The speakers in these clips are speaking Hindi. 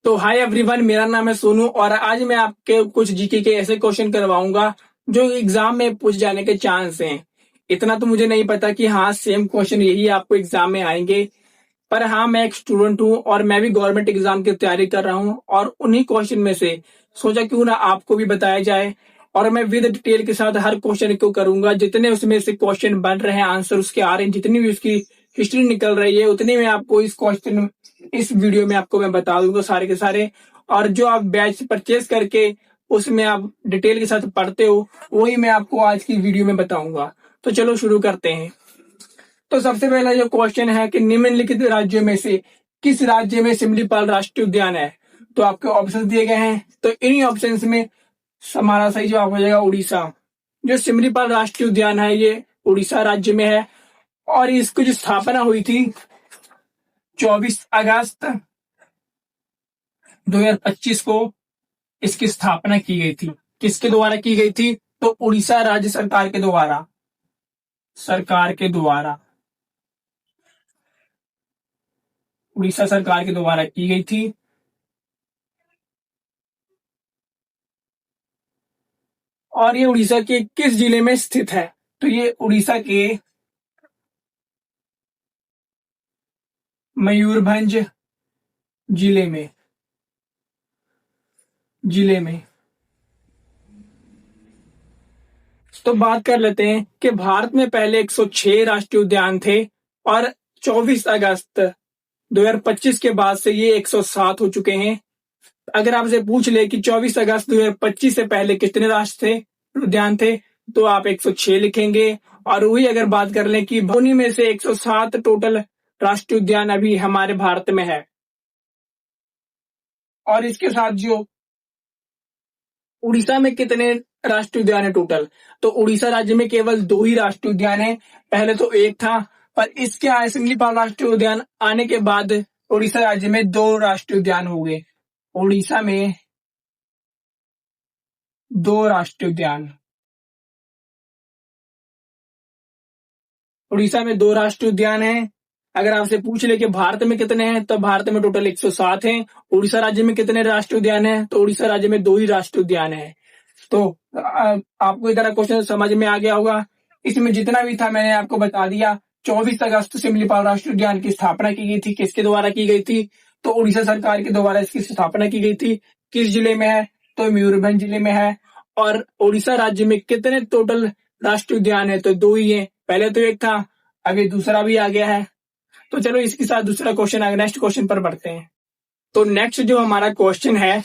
तो हाय एवरीवन, मेरा नाम है सोनू और आज मैं आपके कुछ जीके के ऐसे क्वेश्चन करवाऊंगा जो एग्जाम में पूछ जाने के चांस हैं। इतना तो मुझे नहीं पता कि हाँ सेम क्वेश्चन यही आपको एग्जाम में आएंगे, पर हाँ मैं एक स्टूडेंट हूँ और मैं भी गवर्नमेंट एग्जाम की तैयारी कर रहा हूँ और उन्हीं क्वेश्चन में से सोचा क्यों ना आपको भी बताया जाए। और मैं विद डिटेल के साथ हर क्वेश्चन को करूंगा, जितने उसमें से क्वेश्चन बन रहे हैं, आंसर उसके आ रहे हैं, जितनी भी उसकी हिस्ट्री निकल रही है उतनी में आपको इस वीडियो में आपको मैं बता दूंगा सारे के सारे। और जो आप बैच परचेज करके उसमें आप डिटेल के साथ पढ़ते हो वही मैं आपको आज की वीडियो में बताऊंगा। तो चलो शुरू करते हैं। तो सबसे पहला जो क्वेश्चन है कि निम्नलिखित राज्यों में से किस राज्य में सिमलीपाल राष्ट्रीय उद्यान है। तो आपके ऑप्शन दिए गए हैं, तो इन्हीं ऑप्शंस में हमारा सही जवाब हो जाएगा उड़ीसा। जो सिमलीपाल राष्ट्रीय उद्यान है ये उड़ीसा राज्य में है और इसकी जो स्थापना हुई थी 24 अगस्त 2025 को इसकी स्थापना की गई थी। किसके द्वारा की गई थी? तो उड़ीसा राज्य सरकार के द्वारा उड़ीसा सरकार के द्वारा की गई थी। और ये उड़ीसा के किस जिले में स्थित है? तो ये उड़ीसा के मयूरभंज जिले में। तो बात कर लेते हैं कि भारत में पहले 106 राष्ट्रीय उद्यान थे और 24 अगस्त 2025 के बाद से ये 107 हो चुके हैं। अगर आपसे पूछ ले कि 24 अगस्त 2025 से पहले कितने राष्ट्रीय उद्यान थे, तो आप 106 लिखेंगे। और वही अगर बात कर लें कि उन्हीं में से 107 टोटल राष्ट्रीय उद्यान अभी हमारे भारत में है। और इसके साथ जो उड़ीसा में कितने राष्ट्रीय उद्यान है टोटल, तो उड़ीसा राज्य में केवल 2 ही राष्ट्रीय उद्यान है। पहले तो एक था, पर इसके सिमलीपाल राष्ट्रीय उद्यान आने के बाद उड़ीसा राज्य में 2 राष्ट्रीय उद्यान हो गए। उड़ीसा में 2 राष्ट्रीय उद्यान उड़ीसा में 2 राष्ट्रीय उद्यान हैं। अगर आपसे पूछ ले कि भारत में कितने हैं, तो भारत में टोटल 107 हैं। उड़ीसा राज्य में कितने राष्ट्रीय उद्यान हैं, तो उड़ीसा राज्य में 2 ही राष्ट्रीय उद्यान हैं। तो आपको इधर क्वेश्चन समझ में आ गया होगा। इसमें जितना भी था मैंने आपको बता दिया। 24 अगस्त सिमलीपाल राष्ट्रीय उद्यान की स्थापना की गई थी। किसके द्वारा की गई थी? तो उड़ीसा सरकार के द्वारा इसकी स्थापना की गई थी। किस जिले में है? तो मयूरभंज जिले में है। और उड़ीसा राज्य में कितने टोटल राष्ट्रीय उद्यान है? तो 2 ही है। पहले तो एक था, अभी दूसरा भी आ गया है। तो चलो इसके साथ दूसरा क्वेश्चन नेक्स्ट क्वेश्चन पर बढ़ते हैं। तो नेक्स्ट जो हमारा क्वेश्चन है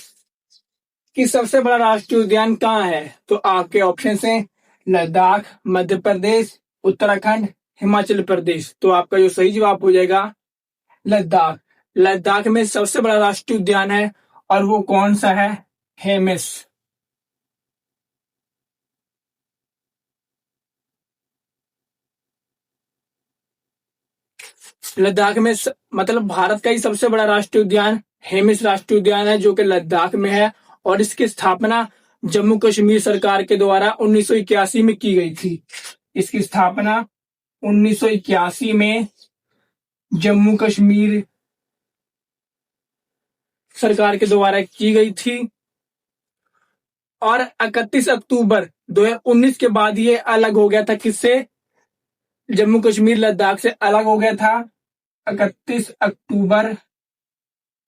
कि सबसे बड़ा राष्ट्रीय उद्यान कहाँ है, तो आपके ऑप्शन हैं लद्दाख, मध्य प्रदेश, उत्तराखंड, हिमाचल प्रदेश। तो आपका जो सही जवाब हो जाएगा लद्दाख। लद्दाख में सबसे बड़ा राष्ट्रीय उद्यान है और वो कौन सा है? हेमिस। लद्दाख में मतलब भारत का ही सबसे बड़ा राष्ट्रीय उद्यान हेमिस राष्ट्रीय उद्यान है, जो कि लद्दाख में है। और इसकी स्थापना जम्मू कश्मीर सरकार के द्वारा 1981 में की गई थी। इसकी स्थापना 1981 में जम्मू कश्मीर सरकार के द्वारा की गई थी। और 31 अक्टूबर 2019 के बाद ये अलग हो गया था। किससे? जम्मू कश्मीर लद्दाख से अलग हो गया था 31 अक्टूबर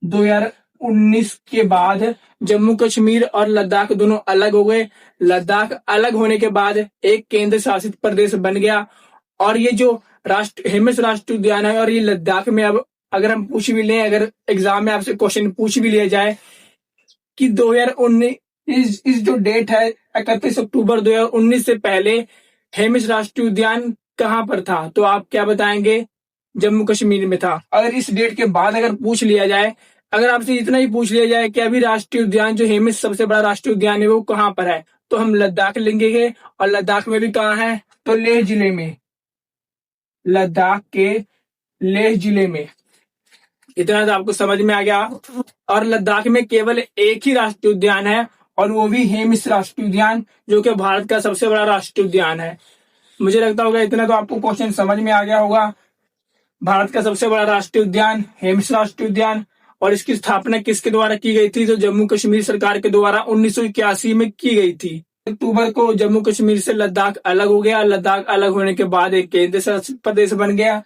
2019 के बाद। जम्मू कश्मीर और लद्दाख दोनों अलग हो गए। लद्दाख अलग होने के बाद एक केंद्र शासित प्रदेश बन गया। और ये जो हेमिस राष्ट्रीय उद्यान है और ये लद्दाख में, अब अगर हम पूछ भी लें, अगर एग्जाम में आपसे क्वेश्चन पूछ भी लिया जाए कि 2019 इस जो डेट है 31 अक्टूबर 2019 से पहले हेमिस राष्ट्रीय उद्यान कहाँ पर था, तो आप क्या बताएंगे? जम्मू कश्मीर में था। अगर इस डेट के बाद अगर पूछ लिया जाए, अगर आपसे इतना ही पूछ लिया जाए कि अभी राष्ट्रीय उद्यान जो हेमिस सबसे बड़ा राष्ट्रीय उद्यान है वो कहाँ पर है, तो हम लद्दाख लेंगे। और लद्दाख में भी कहाँ है? तो लेह जिले में। लद्दाख के लेह जिले में। इतना तो आपको समझ में आ गया। और लद्दाख में केवल एक ही राष्ट्रीय उद्यान है और वो भी हेमिस राष्ट्रीय उद्यान, जो कि भारत का सबसे बड़ा राष्ट्रीय उद्यान है। मुझे लगता होगा इतना तो आपको क्वेश्चन समझ में आ गया होगा। भारत का सबसे बड़ा राष्ट्रीय उद्यान हेमिस राष्ट्रीय उद्यान और इसकी स्थापना किसके द्वारा की गई थी? तो जम्मू कश्मीर सरकार के द्वारा 1981 में की गई थी। अक्टूबर को जम्मू कश्मीर से लद्दाख अलग हो गया। लद्दाख अलग होने के बाद एक केंद्र शासित प्रदेश बन गया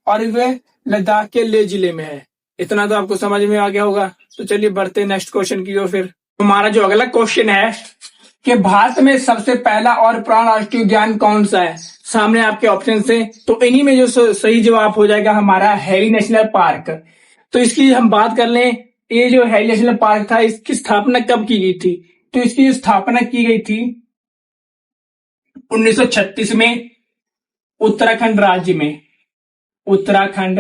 और वह लद्दाख के लेह जिले में है। इतना तो आपको समझ में आ गया होगा। तो चलिए बढ़ते हैं नेक्स्ट क्वेश्चन की ओर। फिर हमारा जो अगला क्वेश्चन है कि भारत में सबसे पहला और पुराना राष्ट्रीय उद्यान कौन सा है? सामने आपके ऑप्शन है, तो इन्हीं में जो सही जवाब हो जाएगा हमारा हैरी नेशनल पार्क। तो इसकी हम बात कर लें, ये जो हैरी नेशनल पार्क था इसकी स्थापना कब की गई थी? तो इसकी स्थापना की गई थी 1936 में उत्तराखंड राज्य में। उत्तराखंड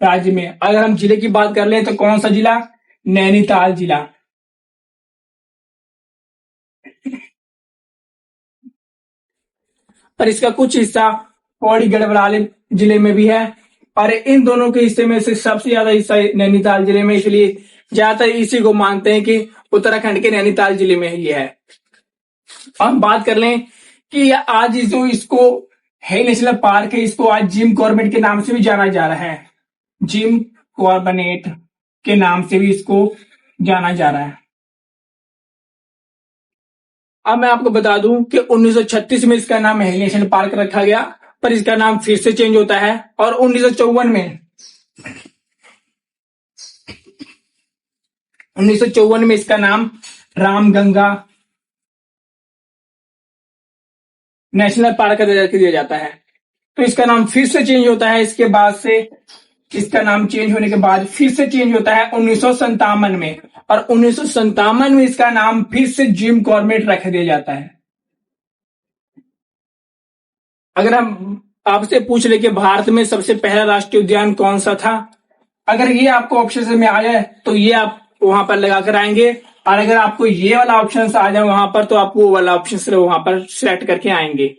राज्य में अगर हम जिले की बात कर लें तो कौन सा जिला? नैनीताल जिला। पर इसका कुछ हिस्सा पौड़ी गढ़वाल जिले में भी है और इन दोनों के हिस्से में से सबसे ज्यादा हिस्सा नैनीताल जिले में, इसलिए ज्यादातर इसी को मानते हैं कि उत्तराखंड के नैनीताल जिले में ही है। हम बात कर लें कि आज जो इसको है नेशनल पार्क है, इसको आज जिम कॉर्बेट के नाम से भी जाना जा रहा है। जिम कॉर्बेट के नाम से भी इसको जाना जा रहा है। अब मैं आपको बता दूं कि 1936 में इसका नाम हैरी नेशनल पार्क रखा गया, पर इसका नाम फिर से चेंज होता है और 1954 में इसका नाम रामगंगा नेशनल पार्क का दर्जा दिया जाता है। तो इसका नाम फिर से चेंज होता है। इसके बाद से इसका नाम चेंज होने के बाद फिर से चेंज होता है 1957 में और 1957 में इसका नाम फिर से जिम कॉर्बेट रख दिया जाता है। अगर हम आपसे पूछ ले कि भारत में सबसे पहला राष्ट्रीय उद्यान कौन सा था, अगर ये आपको ऑप्शन में आ जाए तो ये आप वहां पर लगा कर आएंगे और अगर आपको ये वाला ऑप्शन आ जाए वहां पर तो आप वो वाला ऑप्शन वहां पर सिलेक्ट करके आएंगे।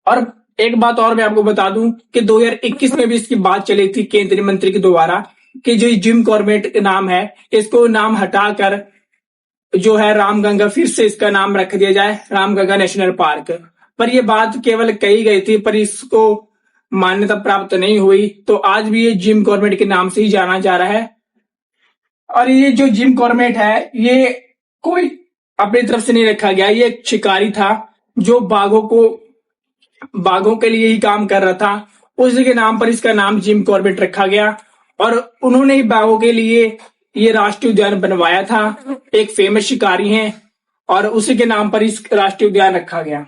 और एक बात और मैं आपको बता दूं कि 2021 में भी इसकी बात चली थी केंद्रीय मंत्री के द्वारा कि जो जिम कॉर्बेट का नाम है इसको नाम हटाकर जो है रामगंगा फिर से इसका नाम रख दिया जाए, रामगंगा नेशनल पार्क। पर यह बात केवल कही गई थी पर इसको मान्यता प्राप्त नहीं हुई। तो आज भी ये जिम कॉर्बेट के नाम से ही जाना जा रहा है। और ये जो जिम कॉर्बेट है ये कोई अपनी तरफ से नहीं रखा गया, ये एक शिकारी था जो बाघों के लिए ही काम कर रहा था। उसी के नाम पर इसका नाम जिम कॉर्बेट रखा गया और उन्होंने ही बाघों के लिए ये राष्ट्रीय उद्यान बनवाया था। एक फेमस शिकारी हैं और उसी के नाम पर इस राष्ट्रीय उद्यान रखा गया।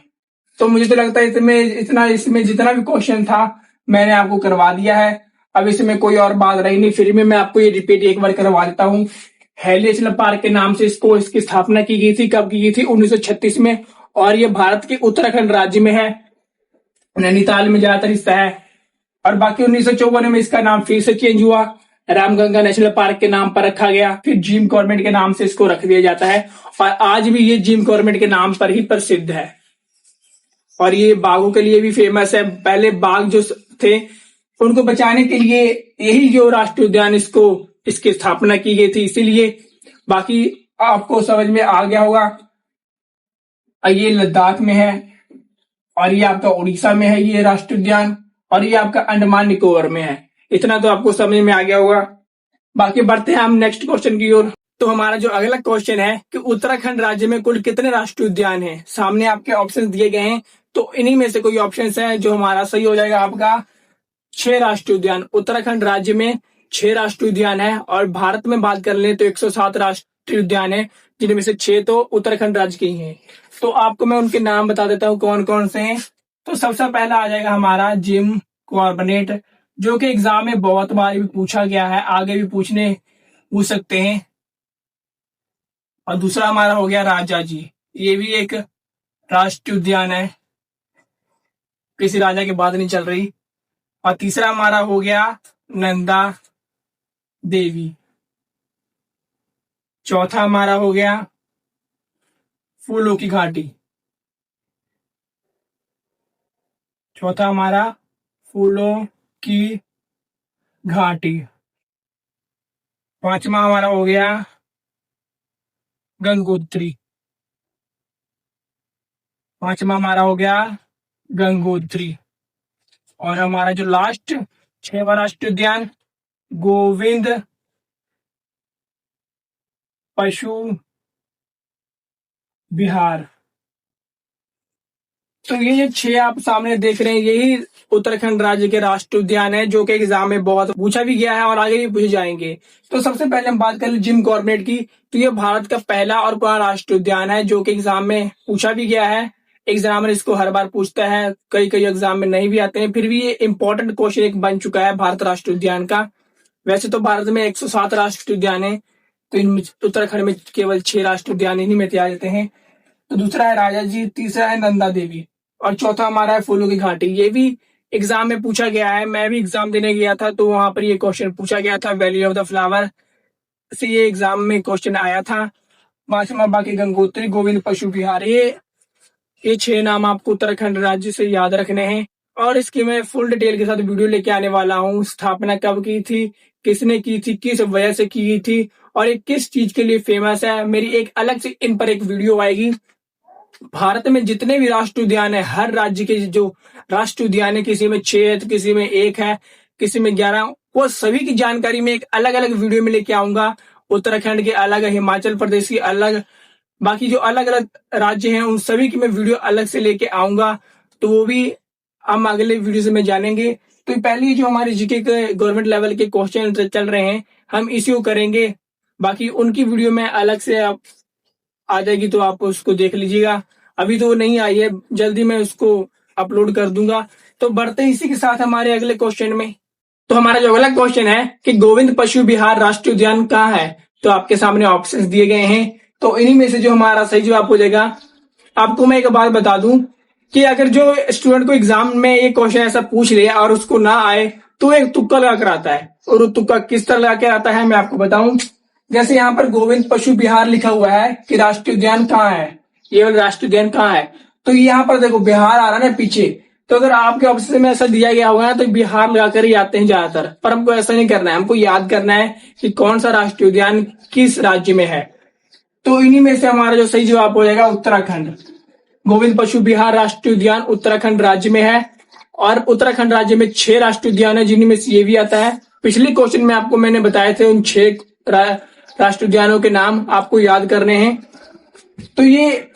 तो मुझे तो लगता है इसमें जितना भी क्वेश्चन था मैंने आपको करवा दिया है। अब इसमें कोई और बात रही नहीं, फिर भी मैं आपको ये रिपीट एक बार करवा देता हूँ। हैरी नेशनल पार्क के नाम से इसकी स्थापना की गई थी। कब की गई थी? 1936 में और ये भारत के उत्तराखंड राज्य में है, नैनीताल में ज्यादातर हिस्सा है। और बाकी 1954 में इसका नाम फिर से चेंज हुआ, रामगंगा नेशनल पार्क के नाम पर रखा गया, फिर जिम कॉर्बेट के नाम से इसको रख दिया जाता है और आज भी ये जिम कॉर्बेट के नाम पर ही प्रसिद्ध है। और ये बाघों के लिए भी फेमस है। पहले बाघ जो थे उनको बचाने के लिए यही जो राष्ट्रीय उद्यान इसकी स्थापना की गई थी, इसीलिए। बाकी आपको समझ में आ गया होगा। ये लद्दाख में है और ये आपका उड़ीसा में है ये राष्ट्रीय उद्यान और ये आपका अंडमान निकोबार में है। इतना तो आपको समझ में आ गया होगा। बाकी बढ़ते हैं हम नेक्स्ट क्वेश्चन की ओर। तो हमारा जो अगला क्वेश्चन है कि उत्तराखंड राज्य में कुल कितने राष्ट्रीय उद्यान हैं? सामने आपके ऑप्शन दिए गए हैं, तो इन्हीं में से कोई ऑप्शन है जो हमारा सही हो जाएगा आपका 6 राष्ट्रीय उद्यान। उत्तराखंड राज्य में 6 राष्ट्रीय उद्यान है और भारत में बात कर लें तो 107 राष्ट्रीय उद्यान है, जिनमें से 6 तो उत्तराखंड राज्य के ही हैं। तो आपको मैं उनके नाम बता देता हूँ कौन कौन से हैं। तो सबसे पहला आ जाएगा हमारा जिम कॉर्बेट, जो कि एग्जाम में बहुत बार भी पूछा गया है, आगे भी पूछ सकते हैं। और दूसरा हमारा हो गया राजा जी, ये भी एक राष्ट्रीय उद्यान है, किसी राजा की बात नहीं चल रही। और तीसरा हमारा हो गया नंदा देवी। चौथा हमारा हो गया फूलों की घाटी। चौथा हमारा फूलों की घाटी। पांचवा हमारा हो गया गंगोत्री। पांचवा हमारा हो गया गंगोत्री। और हमारा जो लास्ट 6वां राष्ट्रीय उद्यान गोविंद पशु विहार। तो ये जो 6 आप सामने देख रहे हैं, यही उत्तराखंड राज्य के राष्ट्रीय उद्यान है, जो कि एग्जाम में बहुत पूछा भी गया है और आगे भी पूछे जाएंगे। तो सबसे पहले हम बात करें जिम कॉर्बेट की। तो ये भारत का पहला और पुराना राष्ट्रीय उद्यान है, जो कि एग्जाम में पूछा भी गया है। एग्जामिनर इसको हर बार पूछता है, कई कई एग्जाम में नहीं भी आते हैं, फिर भी ये इंपॉर्टेंट क्वेश्चन एक बन चुका है भारत राष्ट्रीय उद्यान का। वैसे तो भारत में 107 राष्ट्रीय उद्यान है, तो इनमें उत्तराखंड में केवल 6 राष्ट्रीय उद्यान इन्हीं में तैयार रहते हैं। तो दूसरा है राजा जी, तीसरा है नंदा देवी, और चौथा हमारा है फूलों की घाटी। ये भी एग्जाम में पूछा गया है, मैं भी एग्जाम देने गया था तो वहां पर ये क्वेश्चन पूछा गया था, वैली ऑफ द फ्लावर से ये एग्जाम में क्वेश्चन आया था। पांचवा बाकी गंगोत्री, गोविंद पशु विहार। ये 6 नाम आपको उत्तराखंड राज्य से याद रखने हैं, और इसकी मैं फुल डिटेल के साथ वीडियो लेके आने वाला हूँ। स्थापना कब की थी, किसने की थी, किस वजह से की थी, और ये किस चीज के लिए फेमस है। मेरी एक अलग से इन पर एक वीडियो आएगी। भारत में जितने भी राष्ट्रीय उद्यान है, हर राज्य के जो राष्ट्रीय उद्यान है, किसी में 6 है तो किसी में 1 है, किसी में 11, वो सभी की जानकारी में एक अलग अलग वीडियो में लेके आऊंगा। उत्तराखंड के अलग, हिमाचल प्रदेश की अलग, बाकी जो अलग अलग राज्य हैं उन सभी की मैं वीडियो अलग से लेके आऊंगा। तो वो भी हम अगले वीडियो से में जानेंगे। तो पहले जो हमारे जीके के गवर्नमेंट लेवल के क्वेश्चन चल रहे हैं, हम इसी को करेंगे। बाकी उनकी वीडियो में अलग से आ जाएगी, तो आप उसको देख लीजिएगा। अभी तो वो नहीं आई है, जल्दी मैं उसको अपलोड कर दूंगा। तो बढ़ते हैं इसी के साथ हमारे अगले क्वेश्चन में। तो हमारा जो अगला क्वेश्चन है कि गोविंद पशु विहार राष्ट्रीय उद्यान कहाँ है, तो आपके सामने ऑप्शंस दिए गए हैं। तो इन्हीं में से जो हमारा सही जवाब हो जाएगा। आपको मैं एक बात बता दूं कि अगर जो स्टूडेंट को एग्जाम में ये क्वेश्चन ऐसा पूछ लिया और उसको ना आए, तो एक तुक्का लगा कर आता है। और वो तुक्का किस तरह लगा के आता है मैं आपको बताऊं। जैसे यहाँ पर गोविंद पशु विहार लिखा हुआ है कि राष्ट्रीय उद्यान कहाँ है, ये वाला राष्ट्रीय उद्यान कहाँ है। तो यहाँ पर देखो बिहार आ रहा है ना पीछे, तो अगर आपके ऑप्शन में ऐसा दिया गया होगा ना तो बिहार लगाकर ही आते हैं ज्यादातर। पर हमको ऐसा नहीं करना है, हमको याद करना है कि कौन सा राष्ट्रीय उद्यान किस राज्य में है। तो इन्हीं में से हमारा जो सही जवाब हो जाएगा उत्तराखंड। गोविंद पशु विहार राष्ट्रीय उद्यान उत्तराखंड राज्य में है, और उत्तराखंड राज्य में 6 राष्ट्रीय उद्यान है, जिनमें से ये भी आता है। पिछले क्वेश्चन में आपको मैंने बताए थे उन 6 राष्ट्रीय उद्यानों के नाम आपको याद करने हैं। तो ये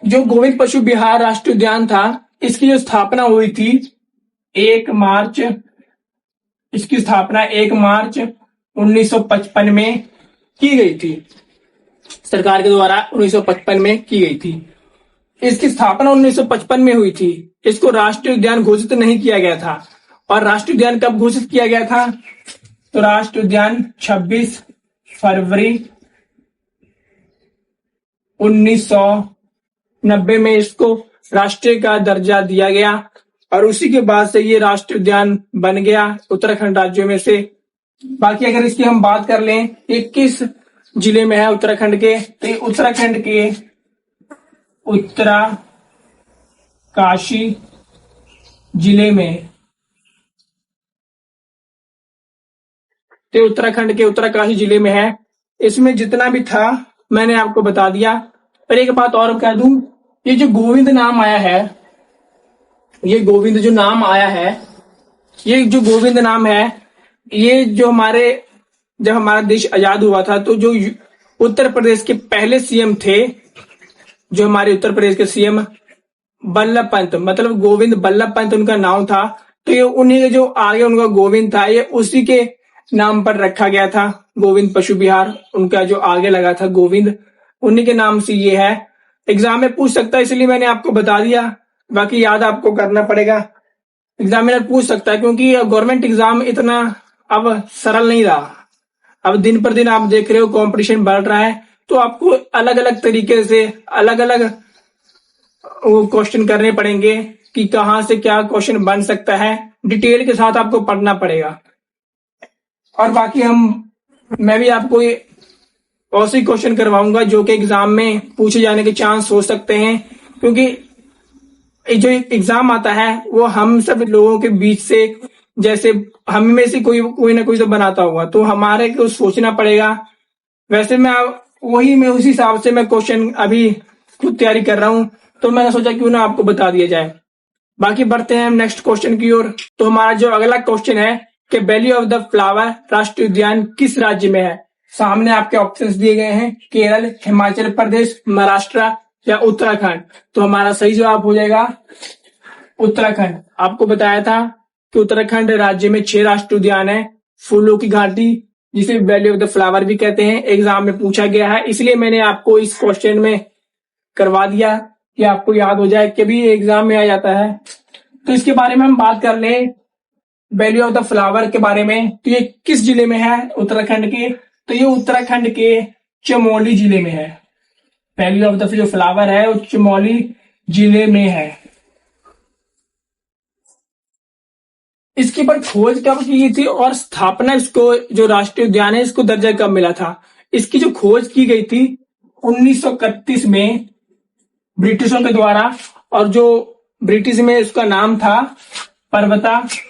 जो गोविंद पशु विहार राष्ट्रीय उद्यान था, इसकी जो स्थापना हुई थी 1 मार्च, इसकी स्थापना 1 मार्च 1955 में की गई थी, सरकार के द्वारा 1955 में की गई थी। इसकी स्थापना 1955 में हुई थी। इसको राष्ट्रीय उद्यान घोषित नहीं किया गया था। और राष्ट्रीय उद्यान कब घोषित किया गया था, तो राष्ट्रीय उद्यान 26 फरवरी 1990 में इसको राष्ट्रीय का दर्जा दिया गया, और उसी के बाद से ये राष्ट्रीय उद्यान बन गया उत्तराखंड राज्यों में से। बाकी अगर इसकी हम बात कर लें, ये किस जिले में है उत्तराखंड के, तो ये उत्तराखंड के उत्तरकाशी जिले में, तो उत्तराखंड के उत्तरकाशी जिले में है। इसमें जितना भी था मैंने आपको बता दिया। पर एक बात और कह दूं, ये जो गोविंद नाम आया है, ये गोविंद जो नाम आया है, ये जो गोविंद नाम है, ये जो जब हमारा देश आजाद हुआ था, तो जो उत्तर प्रदेश के पहले सीएम थे, जो हमारे उत्तर प्रदेश के सीएम बल्लभ पंत, मतलब गोविंद बल्लभ पंत उनका नाम था। तो ये उन्हीं के जो आगे उनका गोविंद था, ये उसी के नाम पर रखा गया था। गोविंद पशु विहार उनका जो आगे लगा था गोविंद, उन्हीं के नाम से ये है। एग्जाम में पूछ सकता है, इसलिए मैंने आपको बता दिया। बाकी याद आपको करना पड़ेगा, एग्जामिनर पूछ सकता है, क्योंकि गवर्नमेंट एग्जाम इतना अब सरल नहीं रहा। अब दिन पर दिन आप देख रहे हो कंपटीशन बढ़ रहा है, तो आपको अलग अलग तरीके से अलग अलग क्वेश्चन करने पड़ेंगे कि कहां से क्या क्वेश्चन बन सकता है। डिटेल के साथ आपको पढ़ना पड़ेगा। और बाकी मैं भी आपको ऐसे क्वेश्चन करवाऊंगा जो कि एग्जाम में पूछे जाने के चांस हो सकते हैं, क्योंकि जो एग्जाम आता है वो हम सब लोगों के बीच से, जैसे हम में से कोई ना कोई तो बनाता होगा, तो हमारे को सोचना पड़ेगा। वैसे मैं उसी हिसाब से मैं क्वेश्चन अभी खुद तैयारी कर रहा हूं, तो मैंने सोचा क्यों ना आपको बता दिया जाए। बाकी बढ़ते हैं हम नेक्स्ट क्वेश्चन की ओर। तो हमारा जो अगला क्वेश्चन है कि वैली ऑफ द फ्लावर राष्ट्रीय उद्यान किस राज्य में है। सामने आपके ऑप्शंस दिए गए हैं, केरल, हिमाचल प्रदेश, महाराष्ट्र या उत्तराखंड। तो हमारा सही जवाब हो जाएगा उत्तराखंड। आपको बताया था कि उत्तराखंड राज्य में 6 राष्ट्रीय उद्यान है। फूलों की घाटी, जिसे वैली ऑफ द फ्लावर भी कहते हैं, एग्जाम में पूछा गया है, इसलिए मैंने आपको इस क्वेश्चन में करवा दिया कि आपको याद हो जाए, कभी एग्जाम में आ जाता है। तो इसके बारे में हम बात कर लें, वैली ऑफ द फ्लावर के बारे में। तो ये किस जिले में है उत्तराखंड के? तो ये उत्तराखंड के चमोली जिले में है। वैली ऑफ द जो फ्लावर है वो चमोली जिले में है। इसके पर खोज कब की गई थी और स्थापना, इसको जो राष्ट्रीय उद्यान है इसको दर्जा कब मिला था? इसकी जो खोज की गई थी 1931 में ब्रिटिशों के द्वारा, और जो ब्रिटिश में उसका नाम था पर्वतारोही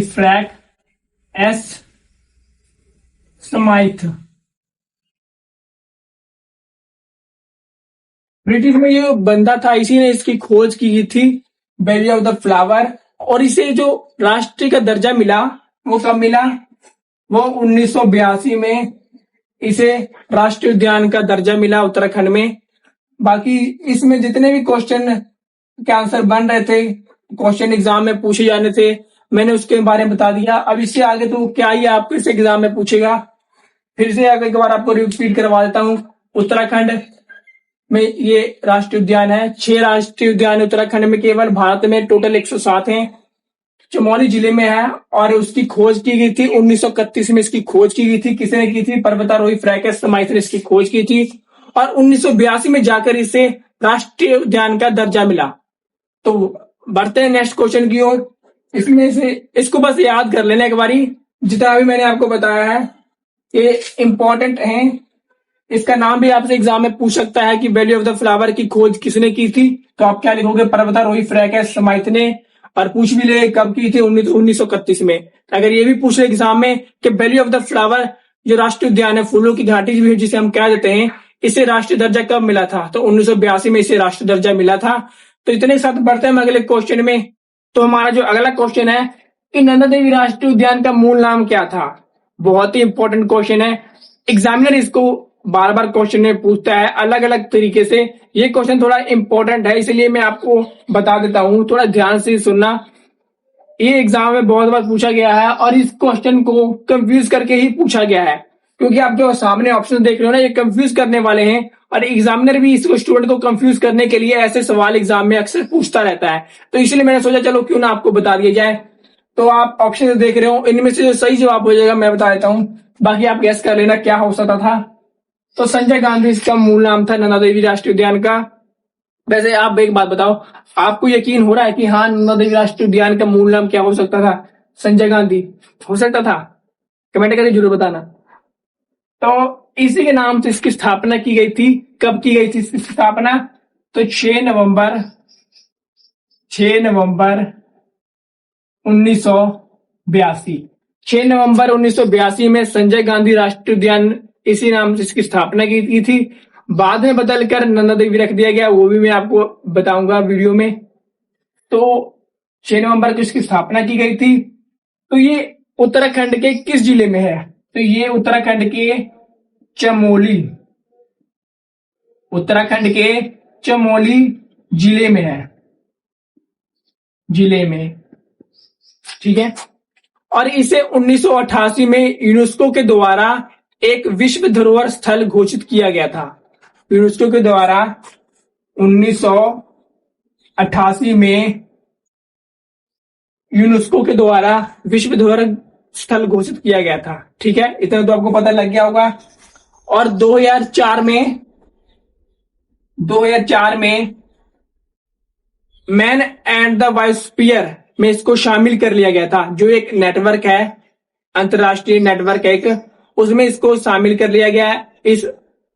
फ्रैंक एस स्माइथ। ब्रिटिश में ये बंदा था, इसी ने इसकी खोज की गई थी वैली ऑफ द फ्लावर। और इसे जो राष्ट्रीय का दर्जा मिला वो कब मिला? वो 1982 में इसे राष्ट्रीय उद्यान का दर्जा मिला उत्तराखंड में। बाकी इसमें जितने भी क्वेश्चन के आंसर बन रहे थे, क्वेश्चन एग्जाम में पूछे जाने थे, मैंने उसके बारे में बता दिया। अब इससे आगे तो क्या ही आपको इस एग्जाम में पूछेगा, फिर से आगे एक बार आपको रिपीट करवा देता हूँ। उत्तराखंड में ये राष्ट्रीय उद्यान है। 6 राष्ट्रीय उद्यान उत्तराखंड में, केवल भारत में टोटल 107 हैं। चमोली जिले में है और उसकी खोज की गई थी 1931 में। इसकी खोज की गई थी, किसने की थी? पर्वतारोही फ्रैंक स्माइथ ने इसकी खोज की थी और 1982 में जाकर इसे राष्ट्रीय उद्यान का दर्जा मिला। तो बढ़ते हैं नेक्स्ट क्वेश्चन की ओर। इसमें से इसको बस याद कर लेना एक बारी, जितना भी मैंने आपको बताया है ये इंपॉर्टेंट है। इसका नाम भी आपसे एग्जाम में पूछ सकता है कि वैली ऑफ द फ्लावर की खोज किसने की थी। तो आप क्या लिखोगे? पर्वतारोही फ्रैंक स्माइथ ने। और पूछ भी ले कब की थी? 1931 में। अगर ये भी पूछ ले एग्जाम में कि वैली ऑफ द फ्लावर जो राष्ट्रीय उद्यान है, फूलों की घाटी भी जिसे हम कह देते हैं, इसे राष्ट्रीय दर्जा कब मिला था? तो 1982 में इसे राष्ट्रीय दर्जा मिला था। तो इतने साथ बढ़ते हैं हम अगले क्वेश्चन में। तो हमारा जो अगला क्वेश्चन है कि नंदा देवी राष्ट्रीय उद्यान का मूल नाम क्या था? बहुत ही इंपॉर्टेंट क्वेश्चन है। एग्जामिनर इसको बार बार क्वेश्चन में पूछता है अलग अलग तरीके से। ये क्वेश्चन थोड़ा इंपॉर्टेंट है, इसलिए मैं आपको बता देता हूं, थोड़ा ध्यान से सुनना। ये एग्जाम में बहुत बार पूछा गया है और इस क्वेश्चन को कंफ्यूज करके ही पूछा गया है, क्योंकि आप जो सामने ऑप्शन देख रहे हो ना, ये कंफ्यूज करने वाले हैं। और एग्जामिनर भी इसको स्टूडेंट को कंफ्यूज करने के लिए ऐसे सवाल एग्जाम में अक्सर पूछता रहता है। तो इसलिए मैंने सोचा चलो क्यों ना आपको बता दिया जाए। तो आप ऑप्शन देख रहे हो, इनमें से जो सही जवाब हो जाएगा मैं बता देता हूं, बाकी आप गैस कर लेना क्या हो सकता था। तो संजय गांधी इसका मूल नाम था, नंदा देवी राष्ट्रीय उद्यान का। वैसे आप एक बात बताओ, आपको यकीन हो रहा है कि हाँ नंदा देवी राष्ट्रीय उद्यान का मूल नाम क्या हो सकता था? संजय गांधी हो सकता था? कमेंट करके जरूर बताना। तो इसी के नाम से इसकी स्थापना की गई थी। कब की गई थी इसकी स्थापना? तो 6 नवंबर 1982। 6 नवंबर 1982 में संजय गांधी राष्ट्रीय उद्यान इसी नाम से इसकी स्थापना की थी। बाद में बदलकर नंदा देवी रख दिया गया, वो भी मैं आपको बताऊंगा वीडियो में। तो 6 नवंबर को इसकी स्थापना की गई थी। तो ये उत्तराखंड के किस जिले में है? तो ये उत्तराखंड के चमोली जिले में है, ठीक है। और इसे 1988 में यूनेस्को के द्वारा एक विश्व धरोहर स्थल घोषित किया गया था। यूनेस्को के द्वारा 1988 में यूनेस्को के द्वारा विश्व धरोहर स्थल घोषित किया गया था, ठीक है। इतना तो आपको पता लग गया होगा। और 2004 में मैन एंड द बायोस्फीयर में इसको शामिल कर लिया गया था, जो एक नेटवर्क है, अंतरराष्ट्रीय नेटवर्क है एक, उसमें इसको शामिल कर लिया गया है इस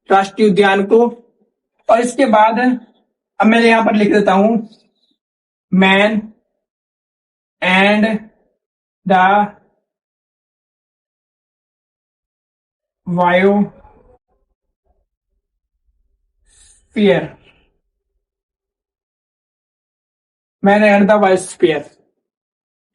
राष्ट्रीय उद्यान को। और इसके बाद अब मैं यहां पर लिख देता हूं, man and the sphere, man and the biosphere,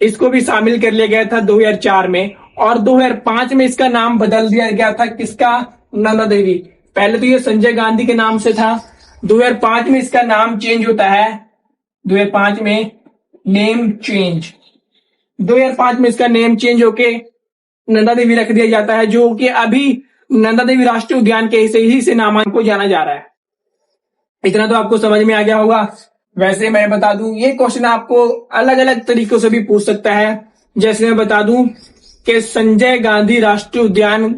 इसको भी शामिल कर लिया गया था 2004 में। और 2005 में इसका नाम बदल दिया गया था, किसका? नंदा देवी। पहले तो ये संजय गांधी के नाम से था, 2005 में इसका नाम चेंज होता है, 2005 में नेम चेंज, 2005 में इसका नेम चेंज होके नंदा देवी रख दिया जाता है, जो कि अभी नंदा देवी राष्ट्रीय उद्यान के ही से नाम को जाना जा रहा है। इतना तो आपको समझ में आ गया होगा। वैसे मैं बता दूं, ये क्वेश्चन आपको अलग अलग तरीकों से भी पूछ सकता है। जैसे मैं बता दूं कि संजय गांधी राष्ट्रीय उद्यान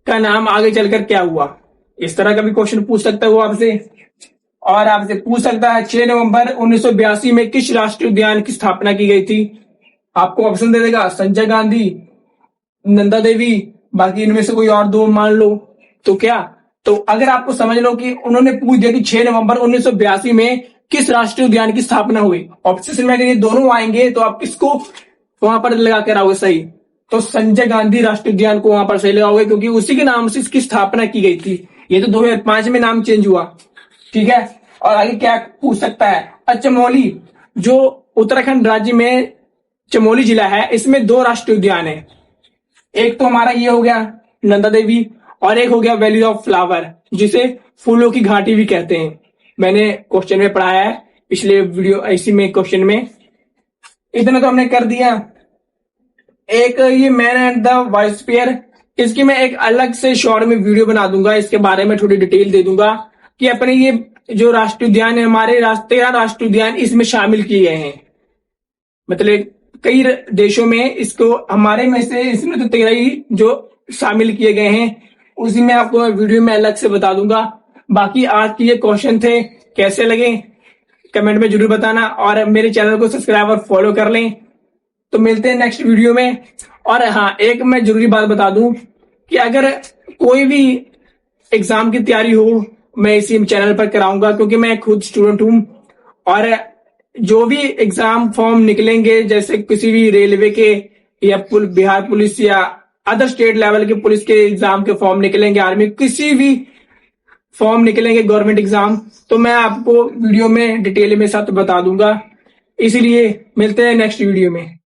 का नाम आगे चलकर क्या हुआ, इस तरह का भी क्वेश्चन पूछ सकता है वो आपसे। और आपसे पूछ सकता है 6 नवंबर 1982 में किस राष्ट्रीय उद्यान की स्थापना की गई थी। आपको ऑप्शन दे देगा, संजय गांधी, नंदा देवी, बाकी इनमें से कोई और दो मान लो। तो क्या, तो अगर आपको समझ लो कि उन्होंने पूछ दिया कि 6 नवंबर 1982 में किस राष्ट्रीय उद्यान की स्थापना हुई, ऑप्शन में अगर ये दोनों आएंगे तो आप किसको वहां पर लगा कर आओगे सही? तो संजय गांधी राष्ट्रीय उद्यान को वहां पर सही लगाओगे, क्योंकि उसी के नाम से इसकी स्थापना की गई थी। ये तो 2005 में नाम चेंज हुआ, ठीक है। और आगे क्या पूछ सकता है, चमोली, जो उत्तराखंड राज्य में चमोली जिला है, इसमें 2 राष्ट्रीय उद्यान है। एक तो हमारा ये हो गया नंदा देवी, और एक हो गया वैली ऑफ फ्लावर, जिसे फूलों की घाटी भी कहते हैं। मैंने क्वेश्चन में पढ़ाया है पिछले वीडियो, इसी में क्वेश्चन में। इतना तो हमने कर दिया। एक ये man and the biosphere, इसकी मैं एक अलग से शॉर्ट में वीडियो बना दूंगा, इसके बारे में थोड़ी डिटेल दे दूंगा कि अपने ये जो राष्ट्रीय उद्यान है, हमारे 13 राष्ट्रीय उद्यान इसमें शामिल किए गए हैं। मतलब कई देशों में इसको, हमारे में से इसमें तो 13 ही जो शामिल किए गए हैं, उसी में आपको मैं वीडियो में अलग से बता दूंगा। बाकी आज के ये क्वेश्चन थे, कैसे लगे कमेंट में जरूर बताना, और मेरे चैनल को सब्सक्राइब और फॉलो कर लें। तो मिलते हैं नेक्स्ट वीडियो में। और हाँ, एक मैं जरूरी बात बता दूं कि अगर कोई भी एग्जाम की तैयारी हो, मैं इसी चैनल पर कराऊंगा, क्योंकि मैं खुद स्टूडेंट हूं। और जो भी एग्जाम फॉर्म निकलेंगे, जैसे किसी भी रेलवे के या बिहार पुलिस या अदर स्टेट लेवल के पुलिस के एग्जाम के फॉर्म निकलेंगे, आर्मी किसी भी फॉर्म निकलेंगे गवर्नमेंट एग्जाम, तो मैं आपको वीडियो में डिटेल में साथ बता दूंगा। इसलिए मिलते हैं नेक्स्ट वीडियो में।